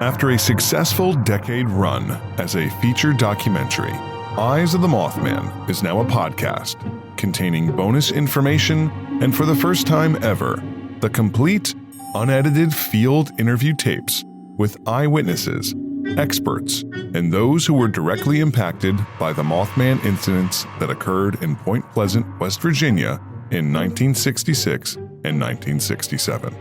After a successful decade run as a feature documentary, Eyes of the Mothman is now a podcast containing bonus information and, for the first time ever, the complete, unedited field interview tapes with eyewitnesses, experts, and those who were directly impacted by the Mothman incidents that occurred in Point Pleasant, West Virginia in 1966 and 1967.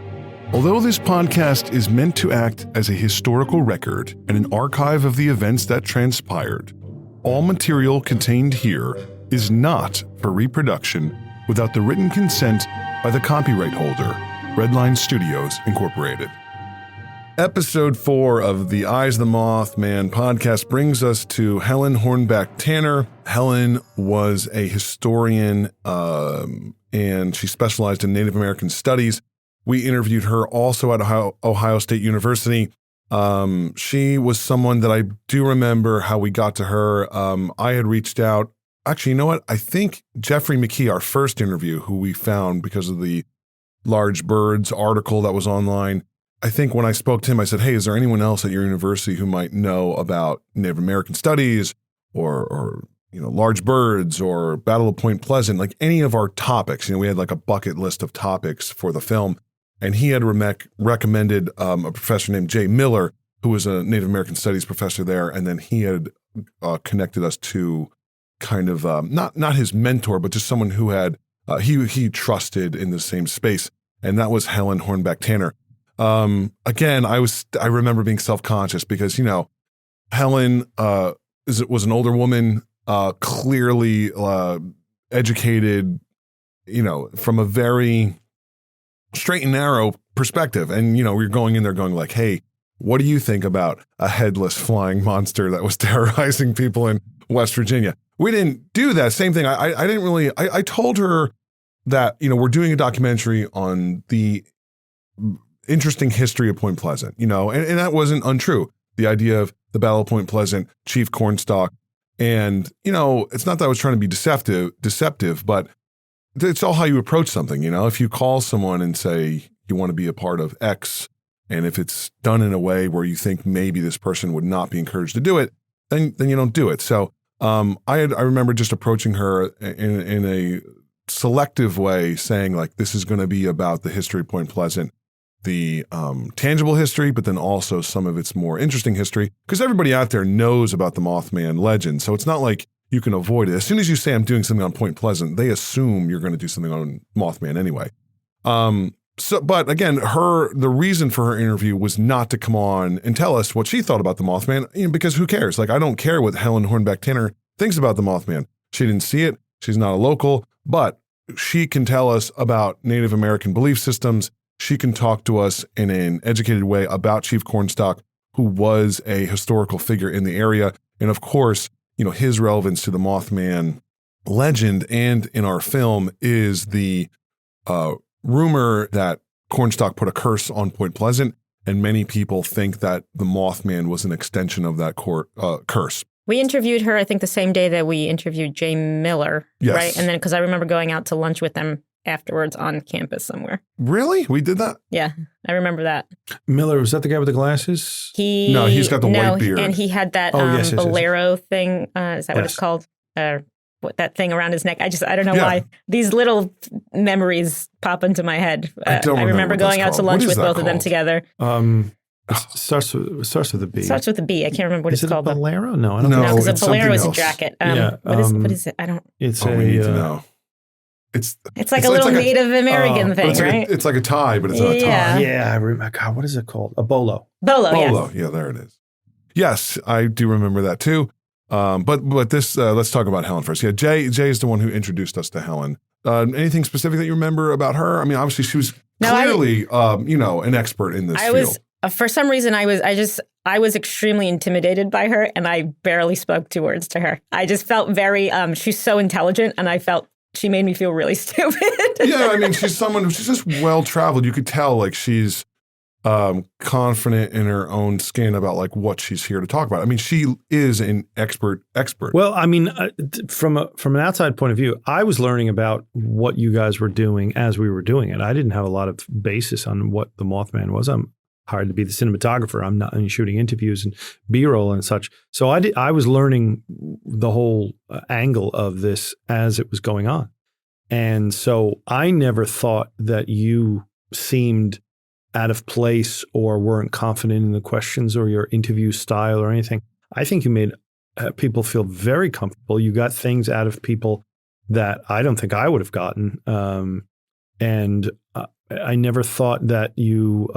Although this podcast is meant to act as a historical record and an archive of the events that transpired, all material contained here is not for reproduction without the written consent by the copyright holder, Redline Studios, Incorporated. Episode 4 of the Eyes of the Mothman podcast brings us to Helen Hornbeck Tanner. Helen was a historian and she specialized in Native American studies. We interviewed her also at Ohio State University. She was someone that I do remember how we got to her. I had reached out. Actually, you know what? I think Jeffrey McKee, our first interview, who we found because of the Large Birds article that was online, I think when I spoke to him, I said, hey, is there anyone else at your university who might know about Native American studies or Large Birds or Battle of Point Pleasant, like any of our topics? We had like a bucket list of topics for the film. And he had recommended a professor named Jay Miller, who was a Native American Studies professor there. And then he had connected us to kind of not his mentor, but just someone who had he trusted in the same space. And that was Helen Hornbeck Tanner. Again, I remember being self-conscious because, Helen was an older woman, clearly educated, from a very straight and narrow perspective. And, we're going in there going like, hey, what do you think about a headless flying monster that was terrorizing people in West Virginia? We didn't do that. Same thing. I didn't really, I told her that, we're doing a documentary on the interesting history of Point Pleasant, and that wasn't untrue. The idea of the Battle of Point Pleasant, Chief Cornstalk, and, it's not that I was trying to be deceptive, but it's all how you approach something. If you call someone and say you want to be a part of X, and if it's done in a way where you think maybe this person would not be encouraged to do it, then you don't do it. So I remember just approaching her in a selective way, saying like, this is going to be about the history of Point Pleasant, the tangible history, but then also some of its more interesting history, because everybody out there knows about the Mothman legend. So it's not like you can avoid it. As soon as you say I'm doing something on Point Pleasant, they assume you're going to do something on Mothman anyway. But again, the reason for her interview was not to come on and tell us what she thought about the Mothman, because who cares? Like, I don't care what Helen Hornbeck Tanner thinks about the Mothman. She didn't see it. She's not a local, but she can tell us about Native American belief systems. She can talk to us in an educated way about Chief Cornstalk, who was a historical figure in the area. And of course, his relevance to the Mothman legend and in our film is the rumor that Cornstalk put a curse on Point Pleasant, and many people think that the Mothman was an extension of that curse. We interviewed her, I think, the same day that we interviewed Jay Miller, yes. Right? And then, because I remember going out to lunch with them afterwards on campus somewhere. Really? We did that? Yeah, I remember that. Miller, was that the guy with the glasses? No, he's got the white beard. And he had that bolero thing. Is that what it's called? That thing around his neck. I don't know why. These little memories pop into my head. I remember going out to lunch with both of them together. It starts with a B. It starts with a B. I can't remember what it's called. Is it a bolero? No, I don't know. know. No, because a bolero is a jacket. What is it? I don't. It's we need to know. It's like a little Native American thing, right? It's like a tie, but it's not a tie. Yeah, I remember. God, what is it called? A bolo. Bolo, yes. Yeah, there it is. Yes, I do remember that too. But this, let's talk about Helen first. Yeah, Jay is the one who introduced us to Helen. Anything specific that you remember about her? I mean, obviously she was clearly, an expert in this field. For some reason, I was extremely intimidated by her, and I barely spoke 2 words to her. I just felt very, she's so intelligent, and I felt she made me feel really stupid. Yeah, I mean, she's just well-traveled. You could tell, like, she's confident in her own skin about, like, what she's here to talk about. I mean, she is an expert. Well, I mean, from an outside point of view, I was learning about what you guys were doing as we were doing it. I didn't have a lot of basis on what the Mothman was. hired to be the cinematographer. I'm not shooting interviews and B-roll and such. So I was learning the whole angle of this as it was going on. And so I never thought that you seemed out of place or weren't confident in the questions or your interview style or anything. I think you made people feel very comfortable. You got things out of people that I don't think I would have gotten. And I never thought that you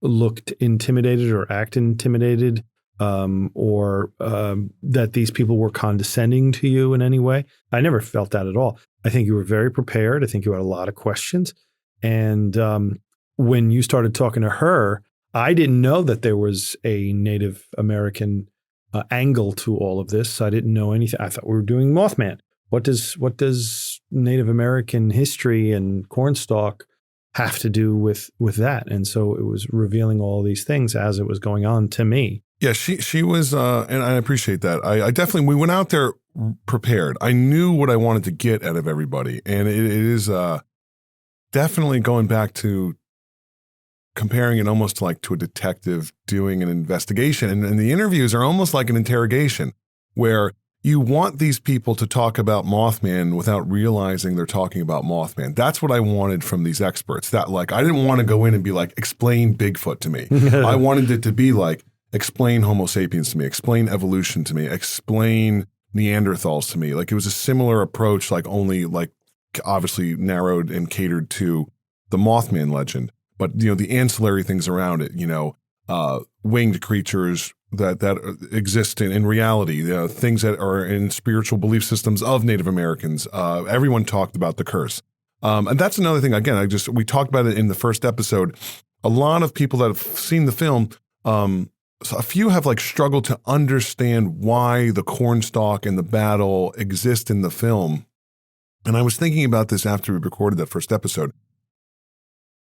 looked intimidated or acted intimidated or that these people were condescending to you in any way. I never felt that at all. I think you were very prepared. I think you had a lot of questions. And when you started talking to her, I didn't know that there was a Native American angle to all of this. I didn't know anything. I thought we were doing Mothman. What does Native American history and Cornstalk have to do with that? And so it was revealing all these things as it was going on to me. Yeah, she was, and I appreciate that. I definitely, we went out there prepared. I knew what I wanted to get out of everybody. And it is definitely going back to comparing it almost like to a detective doing an investigation. And the interviews are almost like an interrogation where you want these people to talk about Mothman without realizing they're talking about Mothman. That's what I wanted from these experts. That like, I didn't want to go in and be like, explain Bigfoot to me. I wanted it to be like, explain Homo sapiens to me, explain evolution to me, explain Neanderthals to me. Like it was a similar approach, like only like obviously narrowed and catered to the Mothman legend. But, you know, the ancillary things around it, you know, winged creatures that exist in reality, things that are in spiritual belief systems of Native Americans. Everyone talked about the curse. And that's another thing, again, we talked about it in the first episode. A lot of people that have seen the film, so a few have like struggled to understand why the Cornstalk and the battle exist in the film. And I was thinking about this after we recorded that first episode.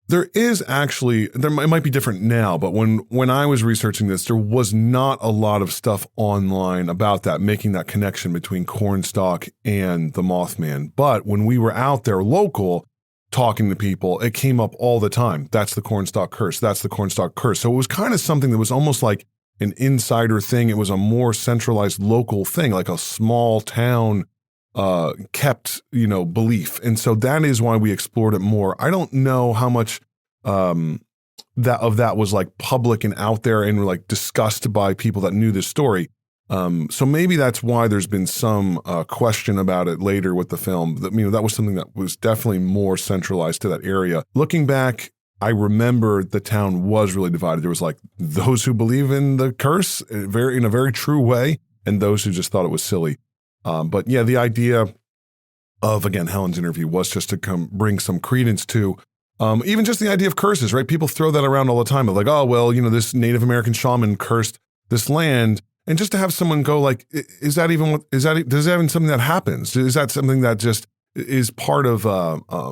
There is actually, it might be different now, but when I was researching this, there was not a lot of stuff online about that, making that connection between Cornstalk and the Mothman. But when we were out there local talking to people, it came up all the time. That's the Cornstalk curse. That's the Cornstalk curse. So it was kind of something that was almost like an insider thing. It was a more centralized local thing, like a small town kept, you know, belief. And so that is why we explored it more. I don't know how much that was like public and out there and like discussed by people that knew this story. So maybe that's why there's been some question about it later with the film. That, you know, that was something that was definitely more centralized to that area. Looking back, I remember the town was really divided. There was like those who believe in the curse in a very true way, and those who just thought it was silly. But yeah, the idea of, again, Helen's interview was just to bring some credence to even just the idea of curses, right? People throw that around all the time of like, oh, well, you know, this Native American shaman cursed this land. And just to have someone go like, does that even something that happens? Is that something that just is part of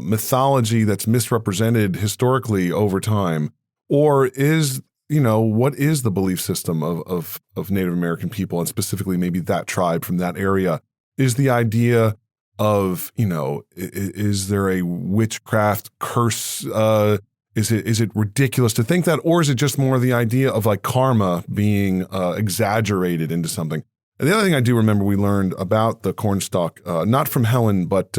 mythology that's misrepresented historically over time? Or is, you know, what is the belief system of Native American people, and specifically maybe that tribe from that area? Is the idea of, you know, is there a witchcraft curse? Is it ridiculous to think that, or is it just more the idea of like karma being exaggerated into something? And the other thing I do remember we learned about the Cornstalk, not from Helen, but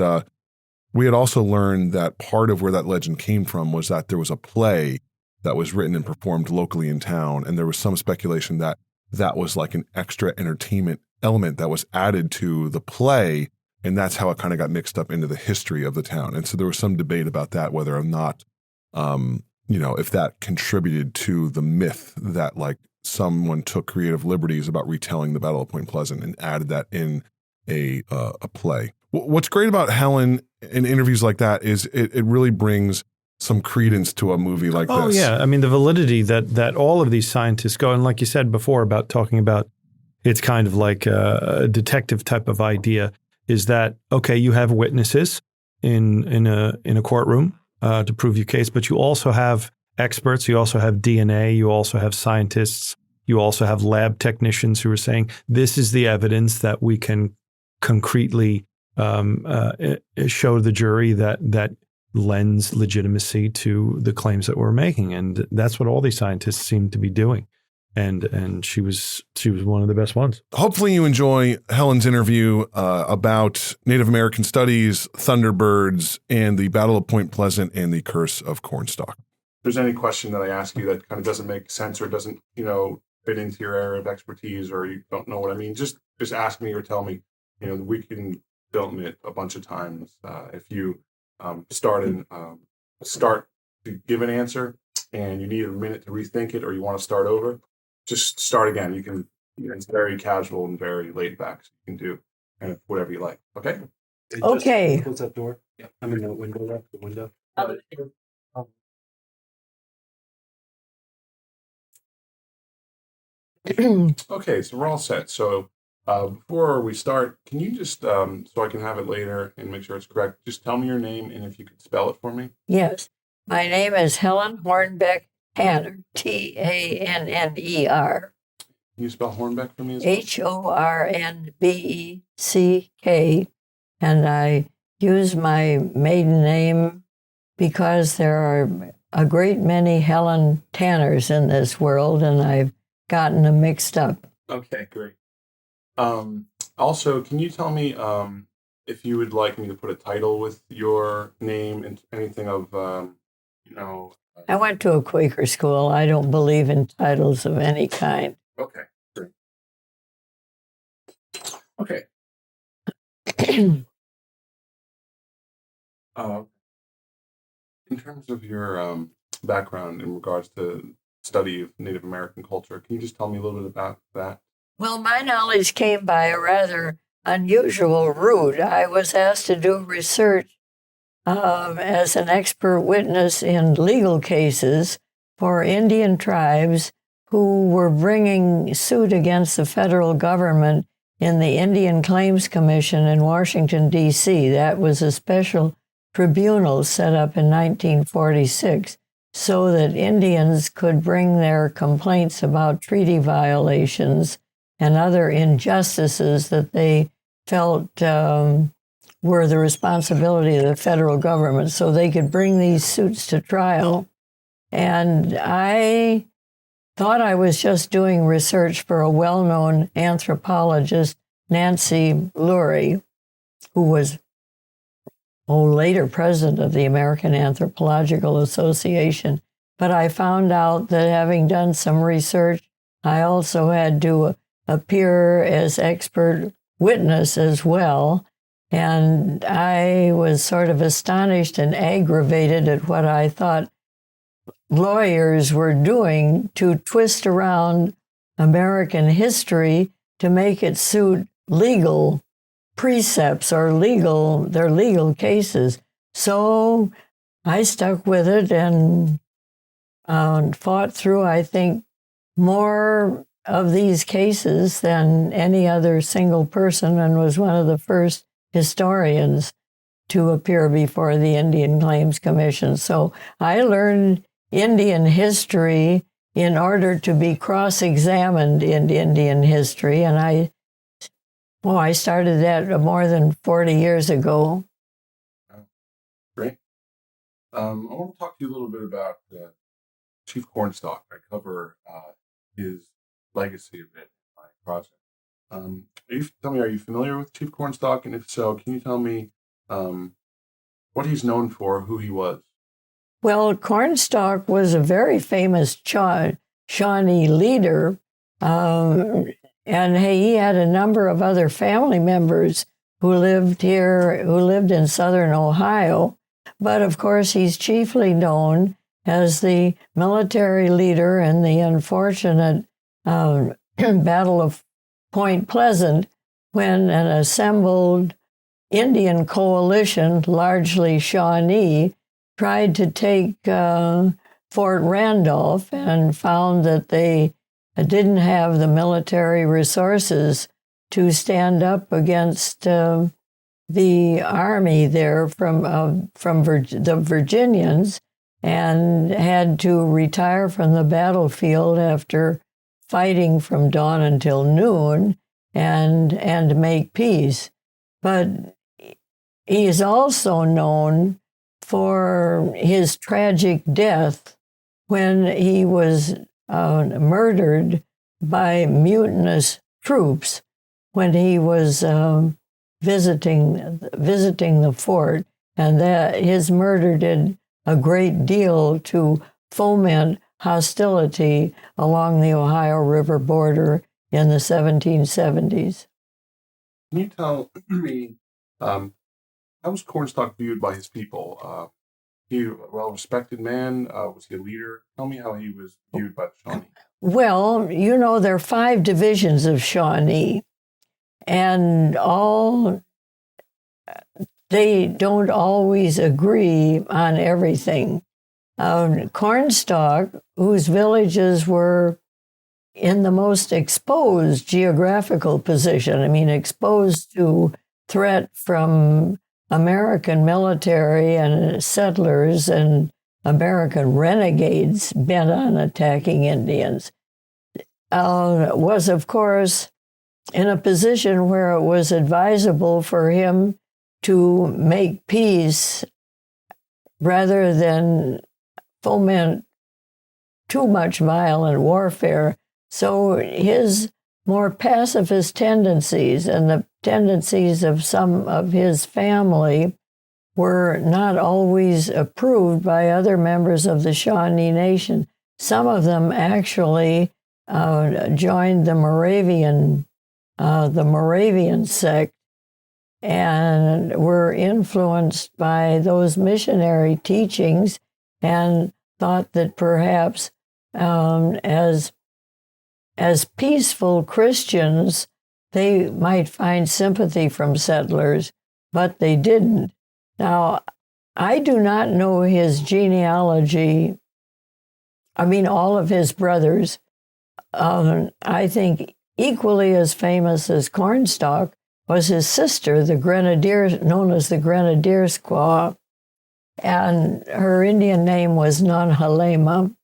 we had also learned that part of where that legend came from was that there was a play that was written and performed locally in town. And there was some speculation that that was like an extra entertainment element that was added to the play. And that's how it kind of got mixed up into the history of the town. And so there was some debate about that, whether or not, you know, if that contributed to the myth that like someone took creative liberties about retelling the Battle of Point Pleasant and added that in a play. What's great about Helen in interviews like that is it really brings some credence to a movie like this. Oh, yeah. I mean, the validity that all of these scientists go, and like you said before about talking about it's kind of like a detective type of idea, is that, okay, you have witnesses in a courtroom to prove your case, but you also have experts, you also have DNA, you also have scientists, you also have lab technicians who are saying, this is the evidence that we can concretely show the jury that lends legitimacy to the claims that we're making. And that's what all these scientists seem to be doing. And she was one of the best ones. Hopefully you enjoy Helen's interview about Native American studies, Thunderbirds, and the Battle of Point Pleasant and the Curse of Cornstalk. If there's any question that I ask you that kind of doesn't make sense or doesn't, fit into your area of expertise, or you don't know what I mean, just ask me or tell me. We can film it a bunch of times. If you start to give an answer and you need a minute to rethink it, or you want to start over, just start again. You can, it's very casual and very laid back. So you can do kind of whatever you like. Okay. Okay. Close that door. Yeah. I'm in the window. The window. Okay, so we're all set. So before we start, can you just, so I can have it later and make sure it's correct, just tell me your name and if you could spell it for me? Yes. My name is Helen Hornbeck Tanner, Tanner. Can you spell Hornbeck for me as well? Hornbeck, and I use my maiden name because there are a great many Helen Tanners in this world, and I've gotten them mixed up. Okay, great. Also, can you tell me if you would like me to put a title with your name and anything of, I went to a Quaker school. I don't believe in titles of any kind. Okay, great. Okay. In terms of your background in regards to study of Native American culture, can you just tell me a little bit about that? Well, my knowledge came by a rather unusual route. I was asked to do research as an expert witness in legal cases for Indian tribes who were bringing suit against the federal government in the Indian Claims Commission in Washington, D.C. That was a special tribunal set up in 1946 so that Indians could bring their complaints about treaty violations and other injustices that they felt were the responsibility of the federal government, so they could bring these suits to trial. And I thought I was just doing research for a well-known anthropologist, Nancy Lurie, who was later president of the American Anthropological Association. But I found out that having done some research, I also had to appear as expert witness as well. And I was sort of astonished and aggravated at what I thought lawyers were doing to twist around American history to make it suit legal precepts or their legal cases. So I stuck with it and fought through, I think, more of these cases than any other single person, and was one of the first historians to appear before the Indian Claims Commission. So I learned Indian history in order to be cross-examined in Indian history, and I started that more than 40 years ago. Great. I want to talk to you a little bit about Chief Cornstalk. I cover his legacy a bit in my project. Are you familiar with Chief Cornstalk? And if so, can you tell me what he's known for, who he was? Well, Cornstalk was a very famous Shawnee leader, and he had a number of other family members who lived in southern Ohio. But of course, he's chiefly known as the military leader in the unfortunate Battle of Point Pleasant, when an assembled Indian coalition, largely Shawnee, tried to take Fort Randolph and found that they didn't have the military resources to stand up against the army there from the Virginians, and had to retire from the battlefield after fighting from dawn until noon and make peace. But he is also known for his tragic death when he was murdered by mutinous troops when he was visiting the fort, and that his murder did a great deal to foment hostility along the Ohio River border in the 1770s. Can you tell me, how was Cornstalk viewed by his people? He a well-respected man? Was he a leader? Tell me how he was viewed by the Shawnee. Well, there are 5 divisions of Shawnee, and they don't always agree on everything. Cornstalk, whose villages were in the most exposed geographical position, exposed to threat from American military and settlers and American renegades bent on attacking Indians, was, of course, in a position where it was advisable for him to make peace rather than foment too much violent warfare. So his more pacifist tendencies and the tendencies of some of his family were not always approved by other members of the Shawnee Nation. Some of them actually joined the Moravian sect and were influenced by those missionary teachings and thought that perhaps as peaceful Christians, they might find sympathy from settlers, but they didn't. Now, I do not know his genealogy. All of his brothers. I think equally as famous as Cornstalk was his sister, the Grenadier, known as the Grenadier Squaw, and her Indian name was Nonhalema.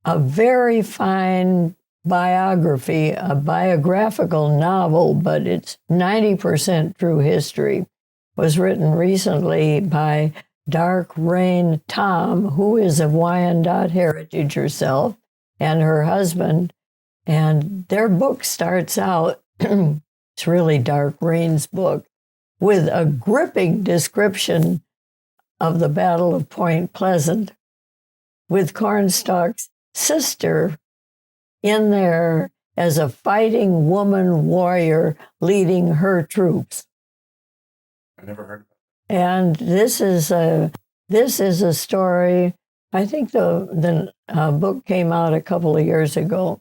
A very fine biography, a biographical novel, but it's 90% true history, was written recently by Dark Rain Tom, who is of Wyandot heritage herself, and her husband. And their book starts out, it's really Dark Rain's book, with a gripping description of the Battle of Point Pleasant, with Cornstalk's sister in there as a fighting woman warrior leading her troops. I never heard of it. And this is a story. I think the book came out a couple of years ago,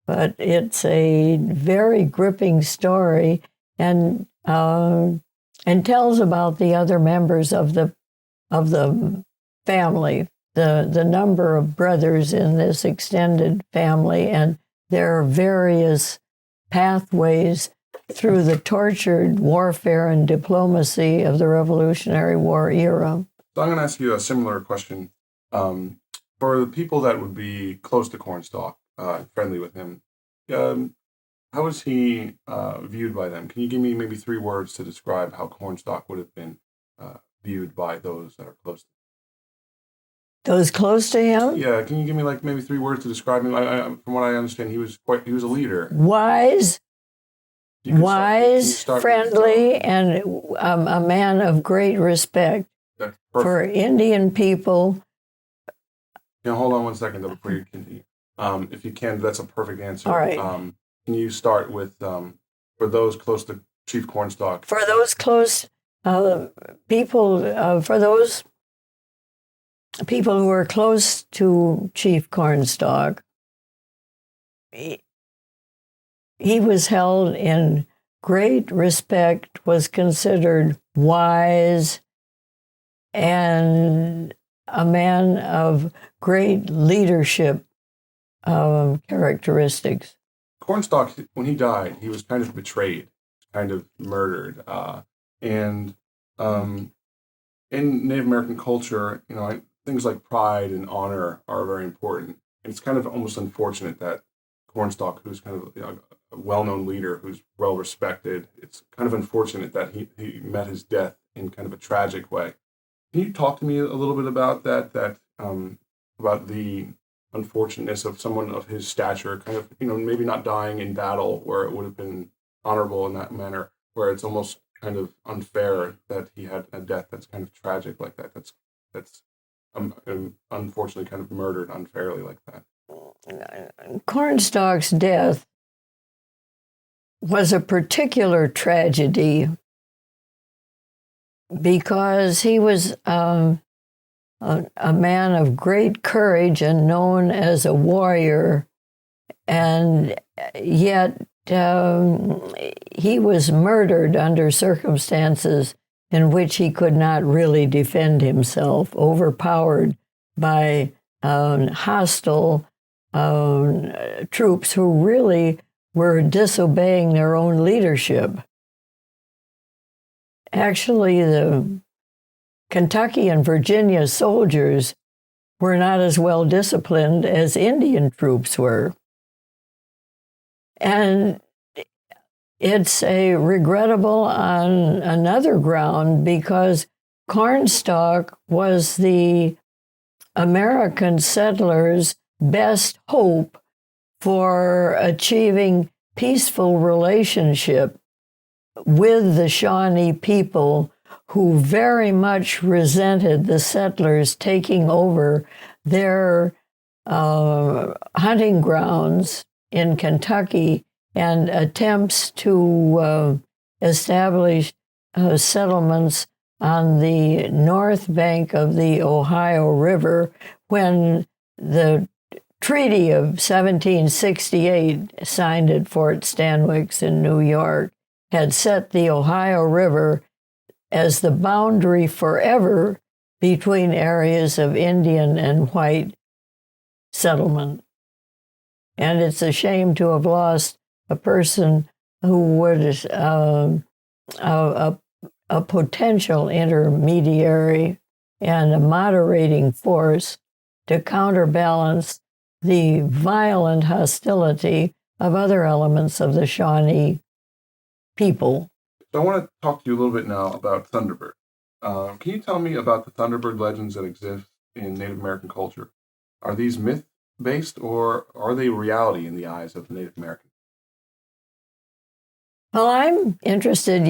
but it's a very gripping story and tells about the other members of the family, the number of brothers in this extended family, and their various pathways through the tortured warfare and diplomacy of the Revolutionary War era. So I'm going to ask you a similar question. For the people that would be close to Cornstalk, friendly with him, how was he viewed by them? Can you give me maybe 3 words to describe how Cornstalk would have been viewed by those that are close to him? Those close to him? Yeah, can you give me maybe 3 words to describe him? From what I understand, he was a leader. Wise, friendly, and a man of great respect for Indian people. Hold on one second, though, before you continue. If you can, that's a perfect answer. All right. Can you start with, for those close to Chief Cornstalk? For those close people, for those people who were close to Chief Cornstalk, he was held in great respect, was considered wise, and a man of great leadership characteristics. Cornstalk, when he died, he was kind of betrayed, kind of murdered. And in Native American culture, things like pride and honor are very important. And it's kind of almost unfortunate that Cornstalk, who's kind of a well-known leader, who's well-respected, it's kind of unfortunate that he met his death in kind of a tragic way. Can you talk to me a little bit about that, about the unfortunateness of someone of his stature, kind of, maybe not dying in battle where it would have been honorable in that manner, where it's almost kind of unfair that he had a death that's kind of tragic like that. That's unfortunately kind of murdered unfairly like that. Cornstalk's death was a particular tragedy because he was a man of great courage and known as a warrior, and yet he was murdered under circumstances in which he could not really defend himself, overpowered by hostile troops who really were disobeying their own leadership. Actually, the Kentucky and Virginia soldiers were not as well disciplined as Indian troops were. And it's a regrettable on another ground because Cornstalk was the American settlers' best hope for achieving peaceful relationship with the Shawnee people, who very much resented the settlers taking over their hunting grounds in Kentucky and attempts to establish settlements on the north bank of the Ohio River when the Treaty of 1768, signed at Fort Stanwix in New York, had set the Ohio River as the boundary forever between areas of Indian and white settlement. And it's a shame to have lost a person who was a potential intermediary and a moderating force to counterbalance the violent hostility of other elements of the Shawnee people. So I want to talk to you a little bit now about Thunderbird. Can you tell me about the Thunderbird legends that exist in Native American culture? Are these myth-based or are they reality in the eyes of the Native Americans? Well, I'm interested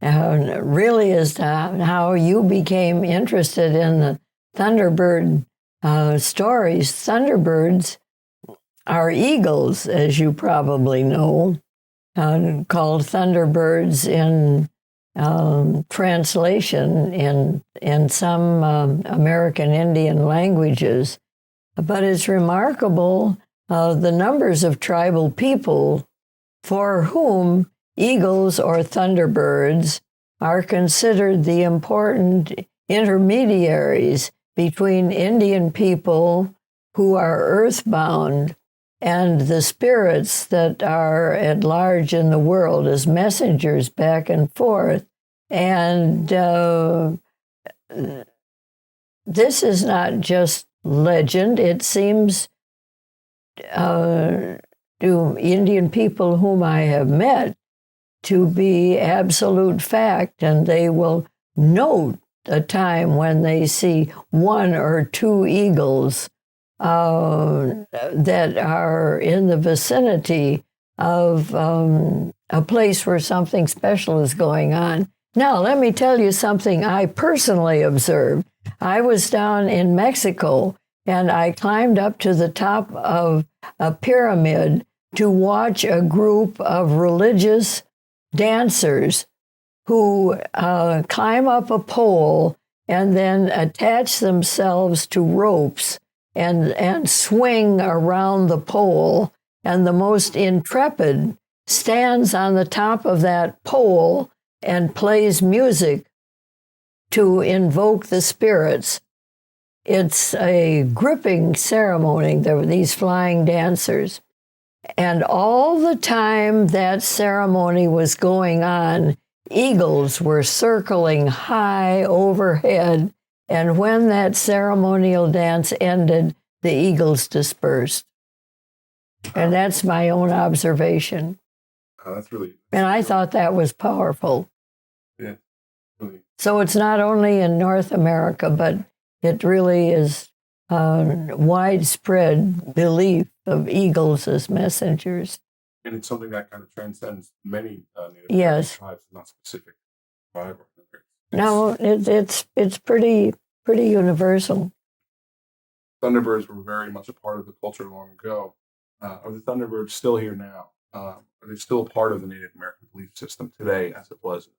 really as to how you became interested in the Thunderbird stories. Thunderbirds are eagles, as you probably know, called Thunderbirds in translation in some American Indian languages. But it's remarkable the numbers of tribal people for whom eagles or thunderbirds are considered the important intermediaries between Indian people who are earthbound and the spirits that are at large in the world as messengers back and forth. And this is not just legend. It seems to Indian people whom I have met to be absolute fact, and they will note a time when they see one or two eagles that are in the vicinity of a place where something special is going on. Now, let me tell you something I personally observed. I was down in Mexico, and I climbed up to the top of a pyramid to watch a group of religious dancers who climb up a pole and then attach themselves to ropes and swing around the pole. And the most intrepid stands on the top of that pole and plays music to invoke the spirits. It's a gripping ceremony. There were these flying dancers. And all the time that ceremony was going on, eagles were circling high overhead. And when that ceremonial dance ended, the eagles dispersed. And that's my own observation. That's really... And I thought that was powerful. Yeah, really So it's not only in North America, but it really is widespread belief of eagles as messengers. And it's something that kind of transcends many Native Yes. tribes, not specific tribe. No, it's pretty universal. Thunderbirds were very much a part of the culture long ago. Are the Thunderbirds still here now? Are they still part of the Native American belief system today as it was?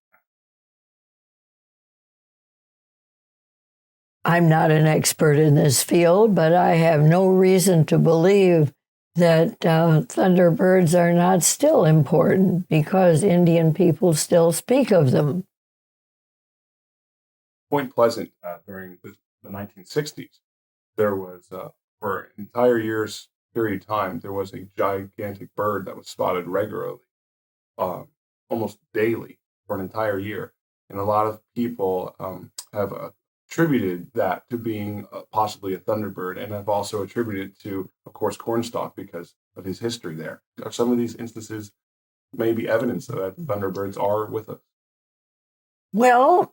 I'm not an expert in this field, but I have no reason to believe that Thunderbirds are not still important because Indian people still speak of them. Point Pleasant, during the 1960s, there was, for an entire year's period of time, there was a gigantic bird that was spotted regularly, almost daily for an entire year. And a lot of people have attributed that to being possibly a Thunderbird, and have also attributed to, of course, Cornstalk because of his history there. Are some of these instances maybe evidence that Thunderbirds are with us? Well,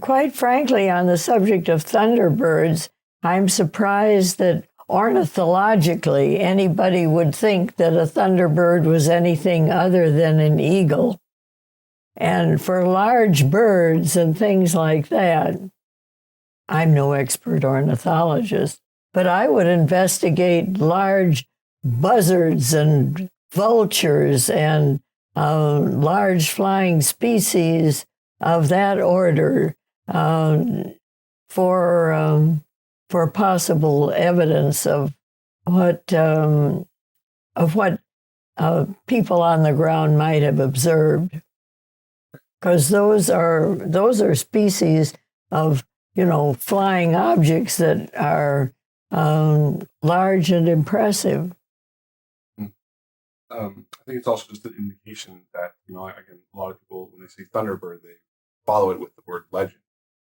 quite frankly, on the subject of Thunderbirds, I'm surprised that ornithologically anybody would think that a Thunderbird was anything other than an eagle. And for large birds and things like that, I'm no expert ornithologist, but I would investigate large buzzards and vultures and large flying species of that order for possible evidence of what people on the ground might have observed. Because those are species of, flying objects that are large and impressive. I think it's also just an indication that, again, a lot of people, when they say Thunderbird, they follow it with the word legend.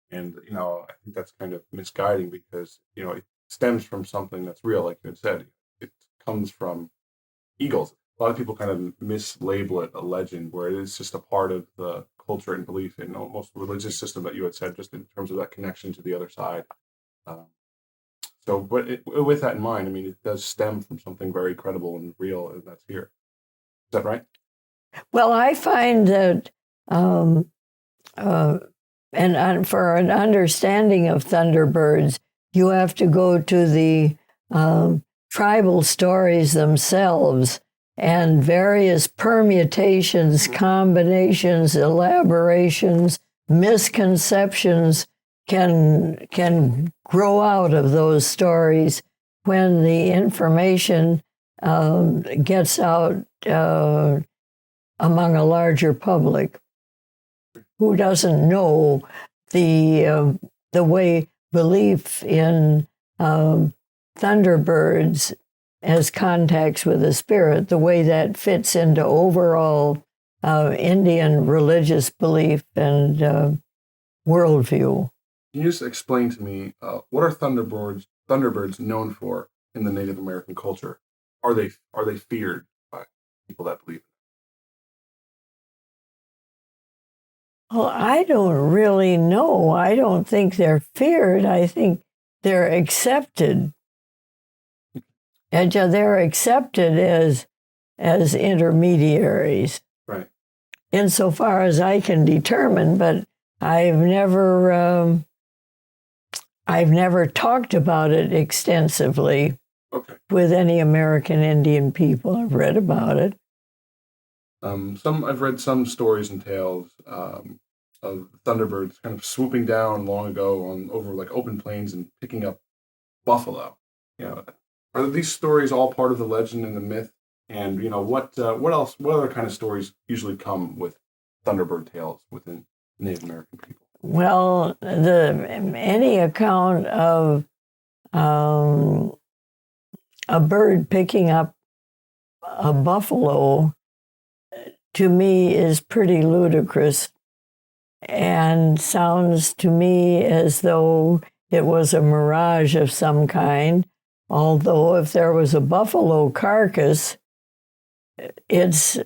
And, I think that's kind of misguiding because, it stems from something that's real, like you had said. It comes from eagles. A lot of people kind of mislabel it a legend, where it is just a part of the culture and belief in almost religious system that you had said, just in terms of that connection to the other side. With that in mind, it does stem from something very credible and real, and that's here. Is that right? Well, I find that, and for an understanding of Thunderbirds, you have to go to the tribal stories themselves, and various permutations, combinations, elaborations, misconceptions can grow out of those stories when the information gets out among a larger public who doesn't know the way belief in Thunderbirds as contacts with the spirit, the way that fits into overall Indian religious belief and worldview. Can you just explain to me, what are Thunderbirds known for in the Native American culture? Are they feared by people that believe in them? Well, I don't really know. I don't think they're feared. I think they're accepted. And they're accepted as intermediaries. Right. Insofar as I can determine, but I've never talked about it extensively with any American Indian people. I've read about it. I've read some stories and tales of Thunderbirds kind of swooping down long ago over like open plains and picking up buffalo. Are these stories all part of the legend and the myth? And what else? What other kind of stories usually come with Thunderbird tales within Native American people? Well, any account of a bird picking up a buffalo, to me, is pretty ludicrous and sounds to me as though it was a mirage of some kind. Although if there was a buffalo carcass, it's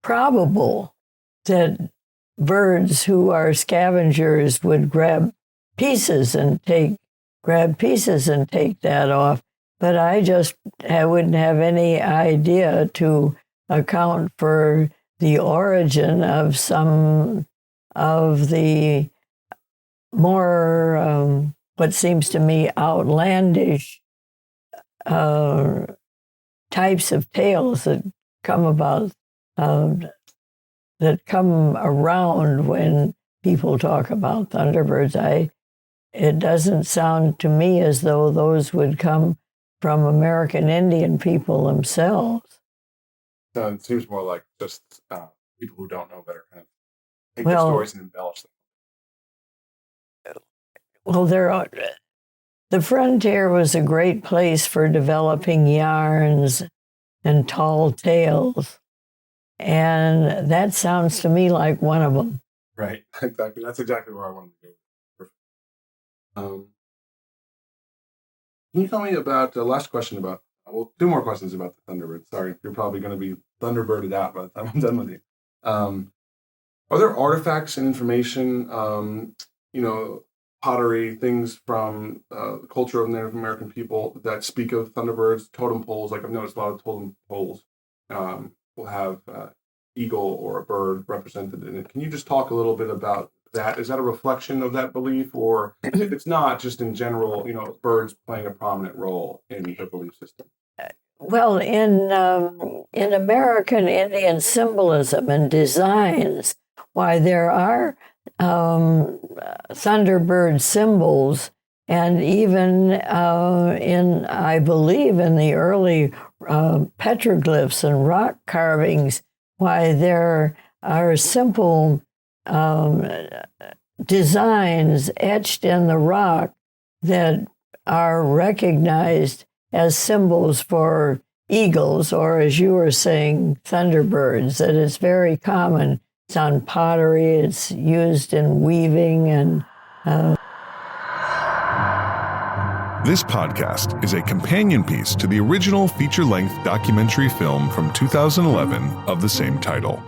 probable that birds who are scavengers would grab pieces and take that off. But I wouldn't have any idea to account for the origin of some of the more, what seems to me, outlandish types of tales that come about, that come around when people talk about Thunderbirds. It doesn't sound to me as though those would come from American Indian people themselves. So it seems more like just people who don't know better kind of take their stories and embellish them. Well, the frontier was a great place for developing yarns and tall tales. And that sounds to me like one of them. Right, exactly. That's exactly where I wanted to go. Can you tell me about the last question about, well, two more questions about the Thunderbirds. Sorry, you're probably going to be Thunderbirded out by the time I'm done with you. Are there artifacts and information, pottery, things from the culture of Native American people that speak of Thunderbirds, totem poles? Like I've noticed a lot of totem poles will have eagle or a bird represented in it. Can you just talk a little bit about that? Is that a reflection of that belief, or if it's not, just in general, birds playing a prominent role in the belief system? Well, in American Indian symbolism and designs, why there are Thunderbird symbols, and even I believe, in the early petroglyphs and rock carvings, why there are simple designs etched in the rock that are recognized as symbols for eagles, or as you were saying, Thunderbirds. That is very common. It's on pottery, it's used in weaving, and This podcast is a companion piece to the original feature-length documentary film from 2011 of the same title.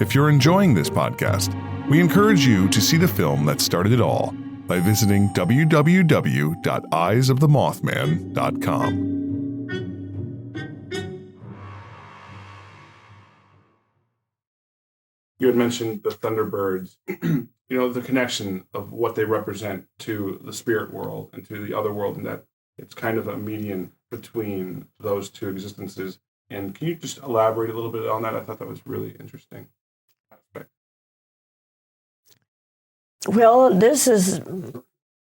If you're enjoying this podcast, we encourage you to see the film that started it all by visiting www.eyesofthemothman.com. You had mentioned the Thunderbirds, the connection of what they represent to the spirit world and to the other world, and that it's kind of a median between those two existences. And can you just elaborate a little bit on that? I thought that was really interesting aspect. Well,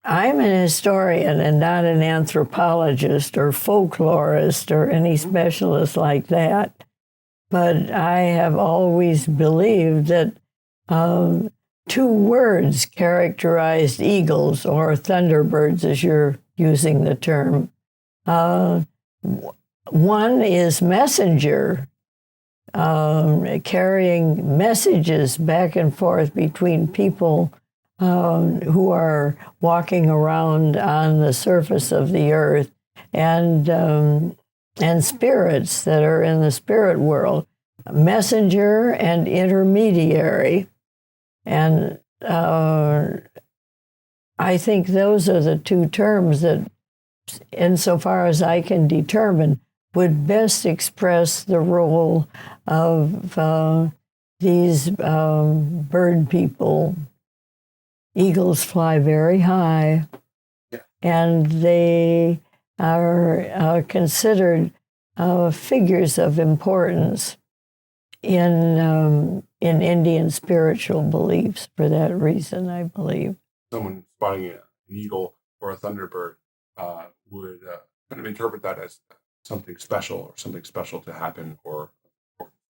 I'm an historian and not an anthropologist or folklorist or any specialist like that. But I have always believed that two words characterized eagles, or Thunderbirds as you're using the term. One is messenger, carrying messages back and forth between people who are walking around on the surface of the earth, and spirits that are in the spirit world, messenger and intermediary. And I think those are the two terms that, insofar as I can determine, would best express the role of these bird people. Eagles fly very high, and they are considered figures of importance in Indian spiritual beliefs. For that reason, I believe. Someone spotting an eagle or a thunderbird would kind of interpret that as something special, or something special to happen, or.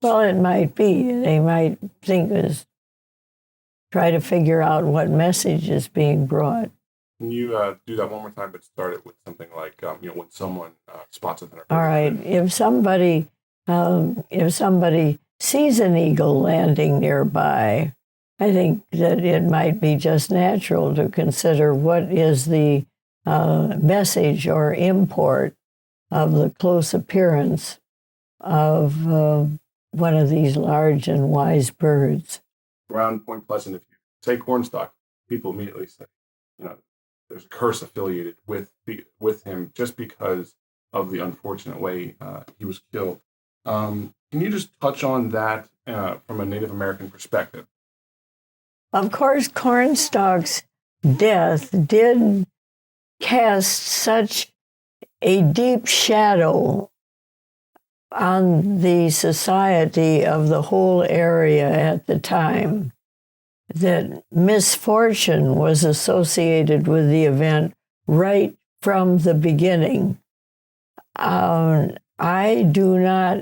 Well, it might be. They might try to figure out what message is being brought. Can you do that one more time, but start it with something like, when someone spots a thunderbird? All right. If somebody sees an eagle landing nearby, I think that it might be just natural to consider what is the message or import of the close appearance of one of these large and wise birds. around Point Pleasant, if you say Cornstalk, people immediately say, there's a curse affiliated with him just because of the unfortunate way he was killed. Can you just touch on that from a Native American perspective? Of course, Cornstalk's death did cast such a deep shadow on the society of the whole area at the time that misfortune was associated with the event right from the beginning. I do not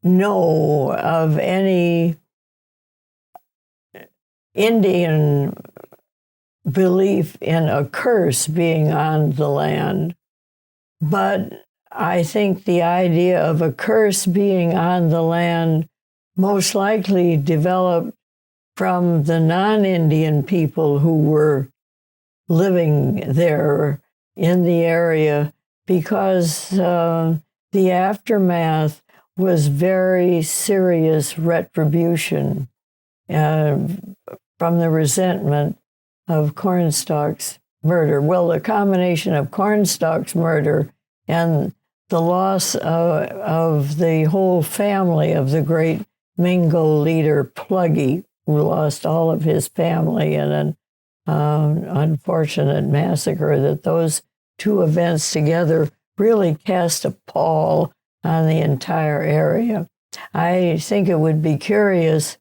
know of any Indian belief in a curse being on the land, but I think the idea of a curse being on the land most likely developed from the non-Indian people who were living there in the area, because the aftermath was very serious retribution from the resentment of Cornstalk's murder. Well, the combination of Cornstalk's murder and the loss of the whole family of the great Mingo leader Pluggy, who lost all of his family in an unfortunate massacre, that those two events together really cast a pall on the entire area. I think it would be curious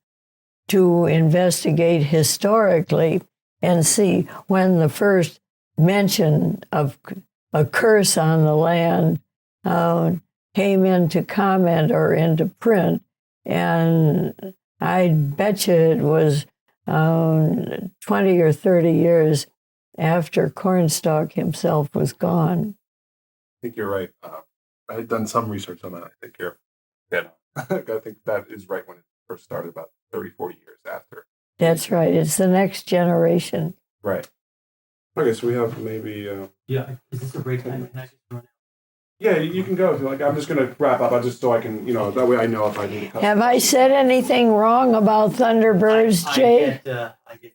to investigate historically and see when the first mention of a curse on the land came into comment or into print. And I bet you it was 20 or 30 years after Cornstalk himself was gone. I think you're right. I had done some research on that. I think I think that is right when it first started, about 30, 40 years after. That's right. It's the next generation. Right. Okay, so we have maybe... is this a break time? Can I just run out? Yeah, you can go if you like. I'm just going to wrap up, just so I can, that way I know if I need to cut. Have I said anything wrong about Thunderbirds, Jay? I get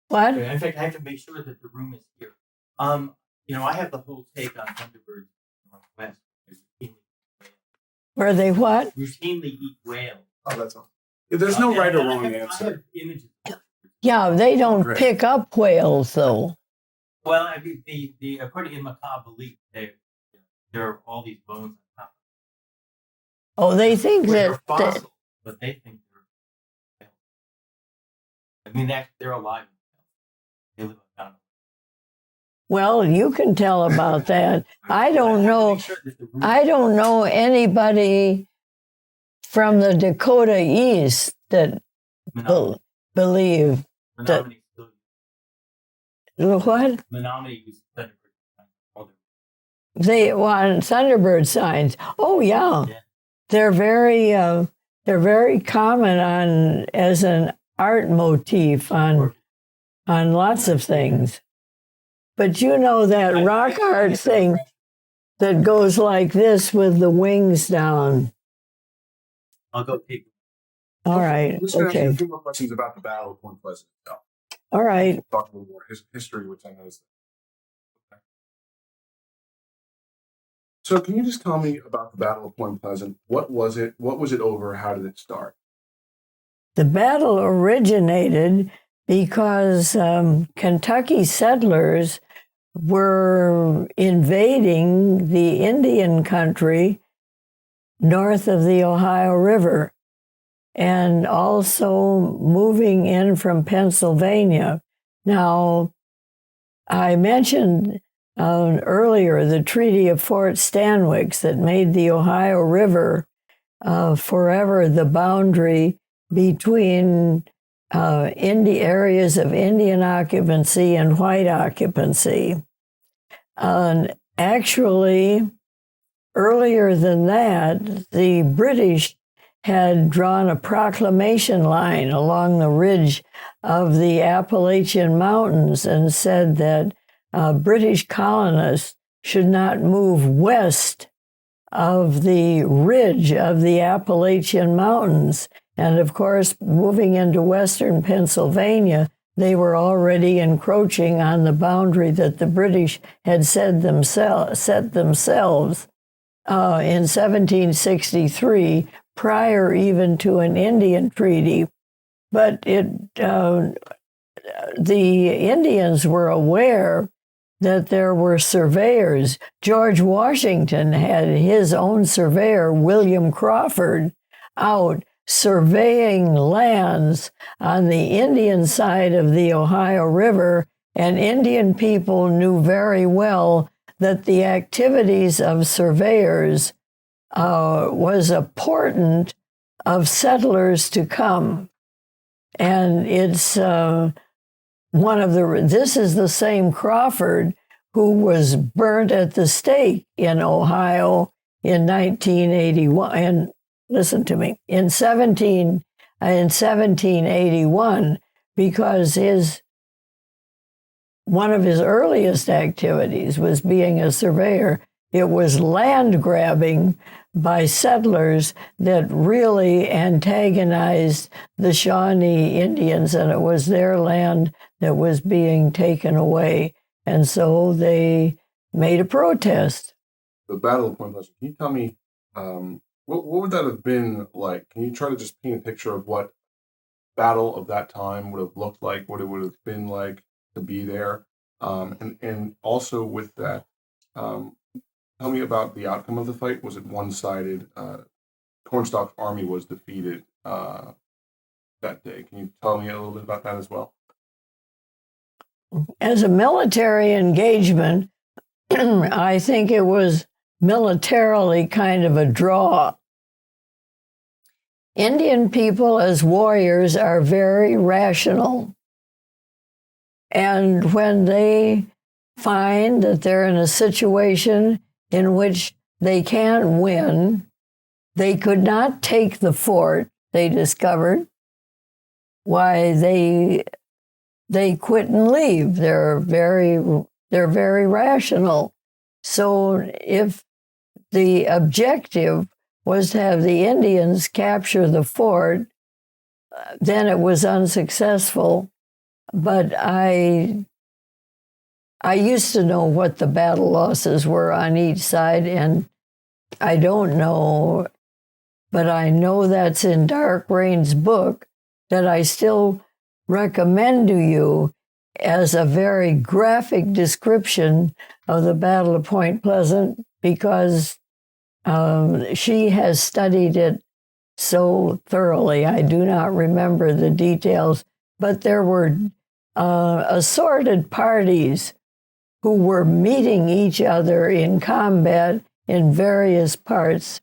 what? In fact, I have to make sure that the room is here. I have the whole take on Thunderbirds in the Northwest. Where they what? Routinely eat whales. Oh, that's all. There's no right or wrong answer. I have images. Yeah, they don't pick up whales, though. Well, I mean, the according to macabre belief, there are all these bones on top. Oh, they think they're fossil, but they think they're. I mean, they're alive. They live on. Well, you can tell about that. I don't know. I don't know anybody from the Dakota East that believe that. What? Menominee used Thunderbird. They want Thunderbird signs. Oh yeah. They're very common as an art motif on lots of things. But you know that rock art thing that goes like this with the wings down. I'll go peek. All right. Okay. A few more questions about the Battle of Point Pleasant. All right. Talk a little more history, which I know is. Okay. So, can you just tell me about the Battle of Point Pleasant? What was it? What was it over? How did it start? The battle originated because Kentucky settlers were invading the Indian country north of the Ohio River, and also moving in from Pennsylvania. Now, I mentioned earlier the Treaty of Fort Stanwix that made the Ohio River forever the boundary between areas of Indian occupancy and white occupancy. Actually, earlier than that, the British had drawn a proclamation line along the ridge of the Appalachian Mountains and said that British colonists should not move west of the ridge of the Appalachian Mountains. And of course, moving into western Pennsylvania, they were already encroaching on the boundary that the British had set themselves in 1763, prior even to an Indian treaty. But the Indians were aware that there were surveyors. George Washington had his own surveyor, William Crawford, out surveying lands on the Indian side of the Ohio River, and Indian people knew very well that the activities of surveyors was a portent of settlers to come. And it's this is the same Crawford who was burnt at the stake in Ohio in 1981. And listen to me, in 1781, because one of his earliest activities was being a surveyor. It was land grabbing by settlers that really antagonized the Shawnee Indians, and it was their land that was being taken away. And so they made a protest. The Battle of Point Pleasant, can you tell me, what would that have been like? Can you try to just paint a picture of what battle of that time would have looked like, what it would have been like to be there? And also with that, tell me about the outcome of the fight. Was it one-sided? Cornstalk's army was defeated that day. Can you tell me a little bit about that as well? As a military engagement, I think it was militarily kind of a draw. Indian people as warriors are very rational. And when they find that they're in a situation in which they can't win, they could not take the fort, they discovered. Why, they quit and leave. They're very rational. So if the objective was to have the Indians capture the fort, then it was unsuccessful. But I used to know what the battle losses were on each side, and I don't know, but I know that's in Dark Rain's book, that I still recommend to you as a very graphic description of the Battle of Point Pleasant, because she has studied it so thoroughly. I do not remember the details, but there were assorted parties who were meeting each other in combat in various parts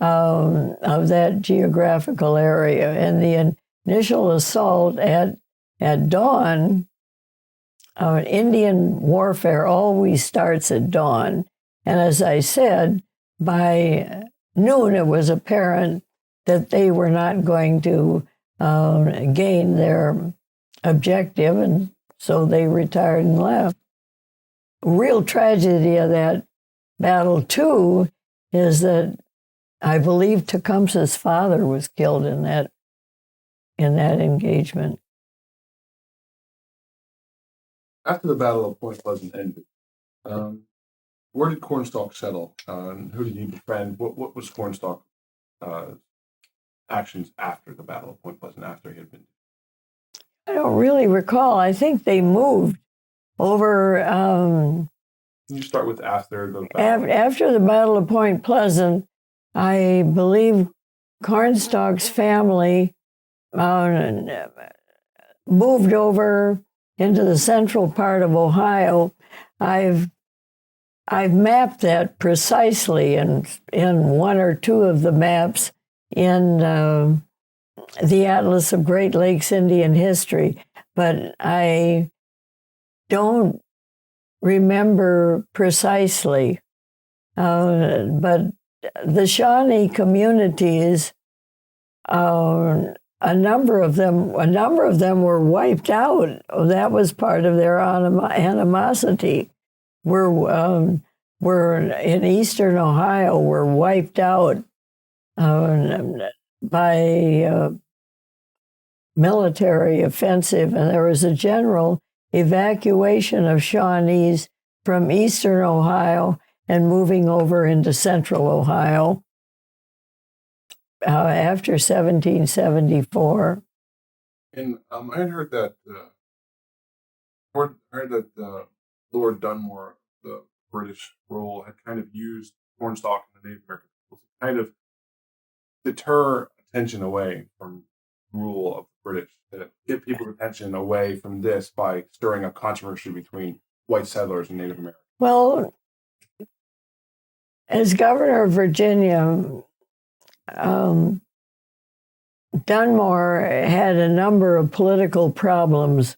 of that geographical area. And the initial assault at dawn, Indian warfare always starts at dawn. And as I said, by noon it was apparent that they were not going to gain their objective, and so they retired and left. Real tragedy of that battle, too, is that I believe Tecumseh's father was killed in that engagement. After the Battle of Point Pleasant ended, where did Cornstalk settle? Who did he befriend? What was Cornstalk's actions after the Battle of Point Pleasant, after he had been? I don't really recall. I think they moved over. Can you start with after the battle? After the Battle of Point Pleasant, I believe Cornstalk's family moved over into the central part of Ohio. I've mapped that precisely in one or two of the maps in the Atlas of Great Lakes Indian History, but I don't remember precisely. But the Shawnee communities, a number of them were wiped out. That was part of their animosity. Were in eastern Ohio were wiped out by military offensive, and there was a general evacuation of Shawnees from eastern Ohio and moving over into central Ohio after 1774. And I had heard that Lord Dunmore, the British role, had kind of used Cornstalk and the Native American people to kind of deter attention away from rule of the British, to get people's attention away from this by stirring up controversy between white settlers and Native Americans. Well, as governor of Virginia, Dunmore had a number of political problems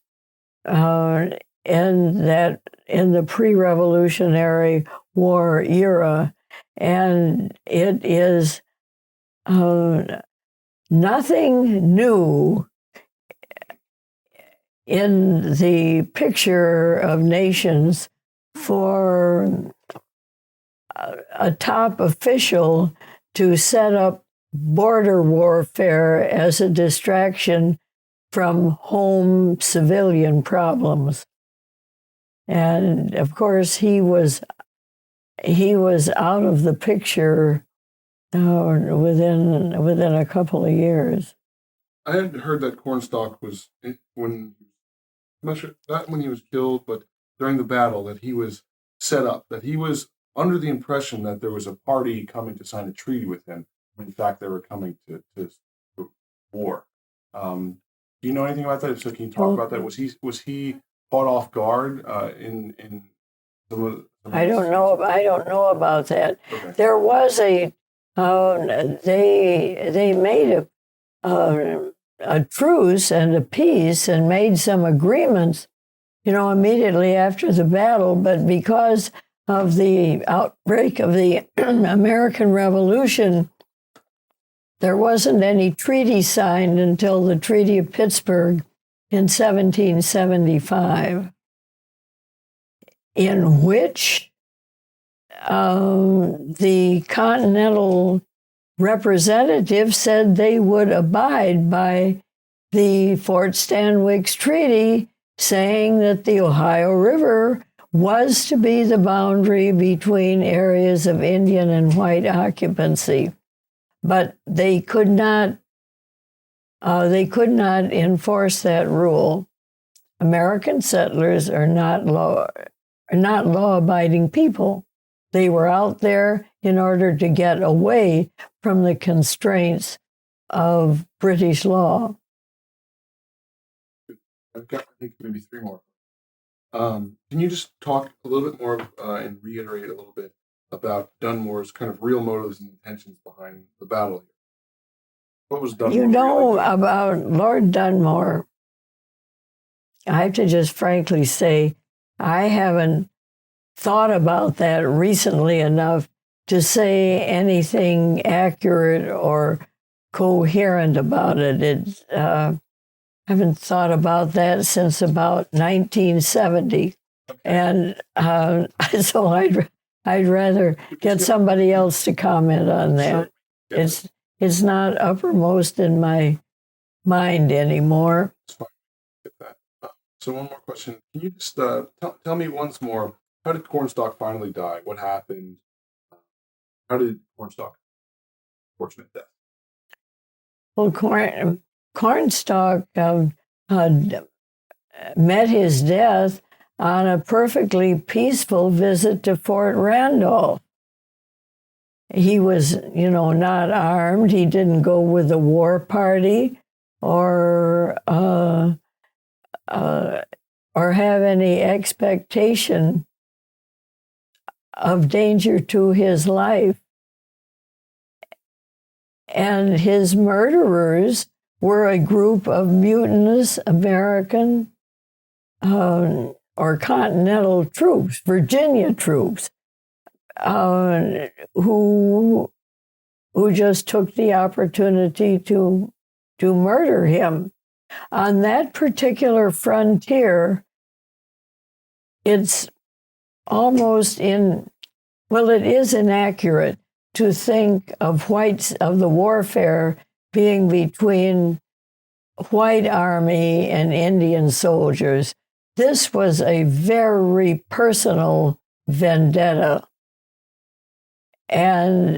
in the pre-Revolutionary War era, and it is nothing new in the picture of nations for a top official to set up border warfare as a distraction from home civilian problems. And of course, he was out of the picture within a couple of years. I had heard that Cornstalk was I'm not sure, not when he was killed, but during the battle, that he was set up, that he was under the impression that there was a party coming to sign a treaty with him, when in fact they were coming to war. Do you know anything about that? So can you talk about that? Was he caught off guard in some of I don't know about that. Okay. There was they made a truce and a peace and made some agreements, immediately after the battle, but because of the outbreak of the American Revolution, there wasn't any treaty signed until the Treaty of Pittsburgh in 1775, in which the Continental representative said they would abide by the Fort Stanwix Treaty, saying that the Ohio River was to be the boundary between areas of Indian and white occupancy. But they could not enforce that rule. American settlers are not law-abiding people. They were out there in order to get away from the constraints of British law. I've got, I think, maybe three more. Can you just talk a little bit more and reiterate a little bit about Dunmore's kind of real motives and intentions behind the battle here? What was Dunmore? About Lord Dunmore, I have to just frankly say, I haven't thought about that recently enough to say anything accurate or coherent about it. I haven't thought about that since about 1970. And so I'd rather get somebody else to comment on that. Sure. Yeah. It's not uppermost in my mind anymore. Get that. So one more question. Can you just tell me once more, how did Cornstalk finally die? What happened? How did Cornstalk fortunate death? Well, Cornstalk met his death on a perfectly peaceful visit to Fort Randolph. He was, not armed. He didn't go with a war party or have any expectation of danger to his life. And his murderers were a group of mutinous American or Continental troops, Virginia troops, who just took the opportunity to murder him. On that particular frontier, it's almost it is inaccurate to think of the warfare being between White Army and Indian soldiers. This was a very personal vendetta. And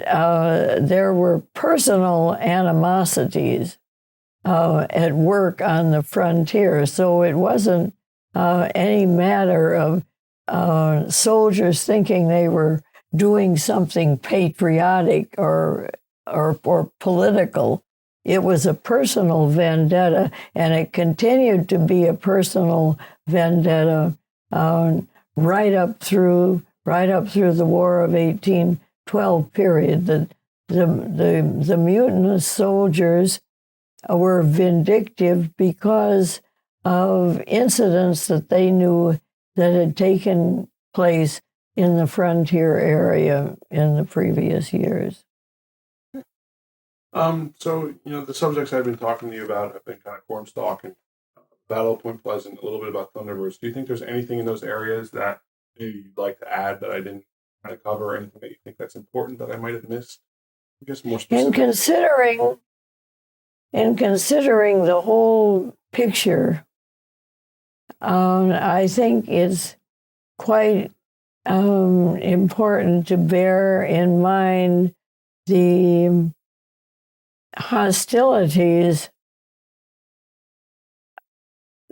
there were personal animosities at work on the frontier. So it wasn't any matter of soldiers thinking they were doing something patriotic or political. It was a personal vendetta, and it continued to be a personal vendetta right up through the War of 1812 period. The mutinous soldiers were vindictive because of incidents that they knew that had taken place in the frontier area in the previous years. So, the subjects I've been talking to you about have been kind of Cornstalk and Battle of Point Pleasant, a little bit about Thunderbirds. Do you think there's anything in those areas that maybe you'd like to add that I didn't kind of cover, or anything that you think that's important that I might have missed? I guess more specific. In considering the whole picture, I think it's quite important to bear in mind the hostilities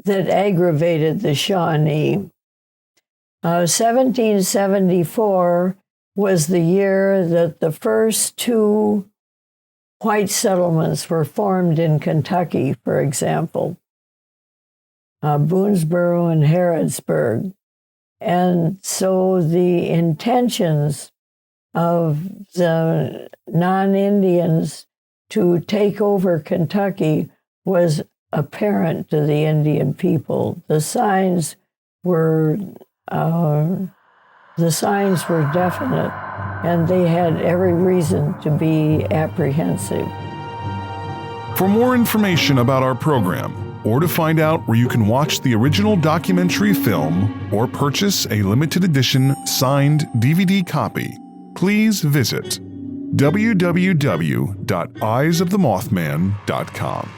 that aggravated the Shawnee. 1774 was the year that the first two white settlements were formed in Kentucky, for example, Boonesboro and Harrodsburg. And so the intentions of the non-Indians to take over Kentucky was apparent to the Indian people. The signs were definite, and they had every reason to be apprehensive. For more information about our program, or to find out where you can watch the original documentary film or purchase a limited edition signed DVD copy, please visit www.eyesofthemothman.com.